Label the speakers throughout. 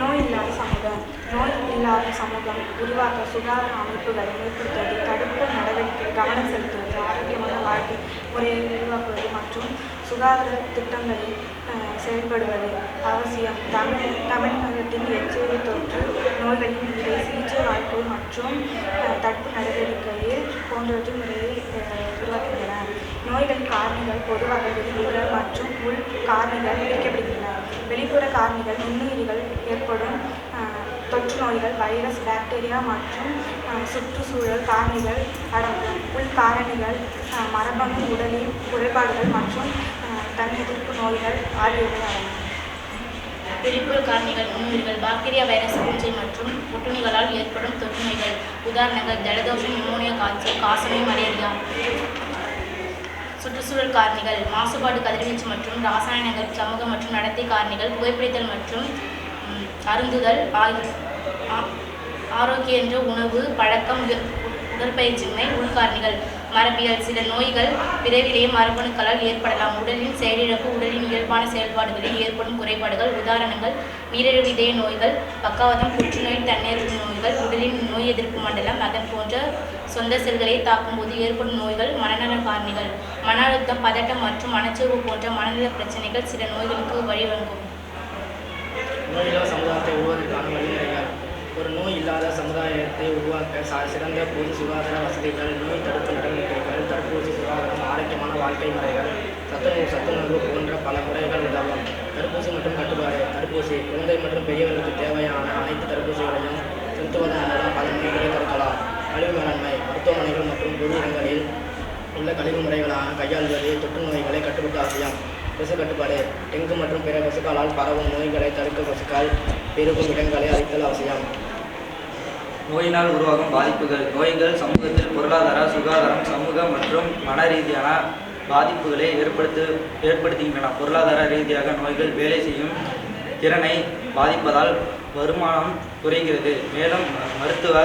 Speaker 1: நோய் இல்லாத சமூகம். நோய் இல்லாத சமூகம் உருவாக்க சுகாதார அமைப்புகளை மேம்படுத்துவது, தடுப்பு நடவடிக்கை கவனம் செலுத்துவது, ஆரோக்கியமான வாழ்க்கை முறையை உருவாக்குவது மற்றும் சுகாதார திட்டங்களில் செயல்படுவது அவசியம். தமிழகத்தின் எச்சரிக்கை தொற்று நோய்களின் முறை, சிகிச்சை வாழ்க்கை மற்றும் தடுப்பு நடவடிக்கையில் போன்றவற்றின் முறையை உருவாக்குகின்றன. நோய்களின் காரணிகள் பொதுவாக வெளிப்புற மற்றும் உள் காரணிகள் பிரிக்கப்படுகின்றன. வெளிப்புற காரணிகள் நுண்ணுயிரிகள் ஏற்படும் தொற்று நோய்கள், வைரஸ், பாக்டீரியா மற்றும் சுற்றுச்சூழல் காரணிகள் அடங்கும். உள் காரணிகள் மரபணு, உடலின் குறைபாடுகள் மற்றும் தன் எதிர்ப்பு நோய்கள் ஆகியவை அடங்கும்.
Speaker 2: வெளிப்புற காரணிகள் நுண்ணுயிர்கள், பாக்டீரியா, வைரஸ், பூஞ்சை மற்றும் ஒட்டுண்ணிகளால் ஏற்படும் தொற்று நோய்கள். உதாரணங்கள்: ஜலதோஷம், நிமோனியா, காய்ச்சல், காசநோய், மலேரியா. சுற்றுச்சூழல் காரணிகள் மாசுபாடு, கதிர்வீச்சு மற்றும் ரசாயனங்கள். சமூக மற்றும் நடத்தை காரணிகள் புகைப்பிடித்தல் மற்றும் அருந்துதல், ஆரோக்கியன்ற உணவு பழக்கம், உடற்பயிற்சியின்மை. உள்காரணிகள் மரபியல், சில நோய்கள் விரைவிலேயே மரபணுக்களால் ஏற்படலாம். உடலின் செயலிழப்பு, உடலின் இயல்பான செயல்பாடுகளில் ஏற்படும் குறைபாடுகள். உதாரணங்கள்: நீரிழிவு, இதய நோய்கள், பக்கவாதம், புற்றுநோய், தன்னிறைவு நோய்கள். உடலின் நோய் எதிர்ப்பு மண்டலம் அதன் போன்ற சொந்த செல்களை தாக்கும் போது ஏற்படும் நோய்கள். மனநல காரணிகள் மன அழுத்தம், பதட்டம் மற்றும் மனச்சோர்வு போன்ற மனநல பிரச்சனைகள் சில நோய்களுக்கு வழிவகுக்கும்.
Speaker 3: நோயில்லா சமுதாயத்தை உருவாக்குவதற்கான வழிமுறைகள். ஒரு நோய் இல்லாத சமுதாயத்தை உருவாக்க சிறந்த பொது சுகாதார வசதிகள், நோய் தடுப்பு நடவடிக்கைகள், தடுப்பூசி, சுகாதாரம், ஆரோக்கியமான வாழ்க்கை முறைகள், சத்துணவு போன்ற பல முறைகள் உதவும். தடுப்பூசி மற்றும் கட்டுப்பாடு. தடுப்பூசி குழந்தை மற்றும் பெரியவர்களுக்கு தேவையான அனைத்து தடுப்பூசிகளையும் செலுத்துவதன் மூலம் பல நோய்களை தடுக்கலாம். கழிவு மேலாண்மை. மருத்துவமனைகள் மற்றும் பொது இடங்களில் உள்ள கழிவு முறைகளான கையாள்வது தொற்று நோய்களை கட்டுப்படுத்த அவசியம். கொசு கட்டுப்பாடு. டெங்கு மற்றும் பிற கொசுக்களால் பரவும் நோய்களை தடுக்க கொசுக்கள் பெருகும் இடங்களை அழித்தல் அவசியம்.
Speaker 4: நோயினால் உருவாகும் பாதிப்புகள். நோய்கள் சமூகத்தில் பொருளாதார, சுகாதாரம், சமூக மற்றும் மன ரீதியான பாதிப்புகளை ஏற்படுத்துகின்றன. பொருளாதார ரீதியாக நோய்கள் வேலை செய்யும் திறனை பாதிப்பதால் வருமானம் குறைகிறது, மேலும் மருத்துவ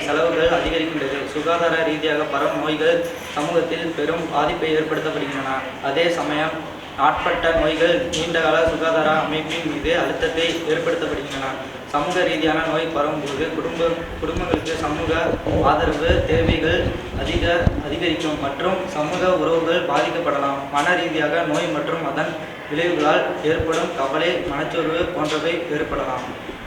Speaker 4: செலவுகள் அதிகரிக்கின்றது. சுகாதார ரீதியாக பரவும் நோய்கள் சமூகத்தில் பெரும் பாதிப்பை ஏற்படுத்தப்படுகின்றன. அதே சமயம் நாட்பட்ட நோய்கள் நீண்டகால சுகாதார அமைப்பின் மீது அழுத்தத்தை ஏற்படுத்தப்படுகின்றன. சமூக ரீதியான நோய் பரவும்போது குடும்பங்களுக்கு சமூக ஆதரவு தேவைகள் அதிகரிக்கும் மற்றும் சமூக உறவுகள் பாதிக்கப்படலாம். மன ரீதியாக நோய் மற்றும் அதன் விளைவுகளால் ஏற்படும் கவலை, மனச்சோர்வு போன்றவை ஏற்படலாம்.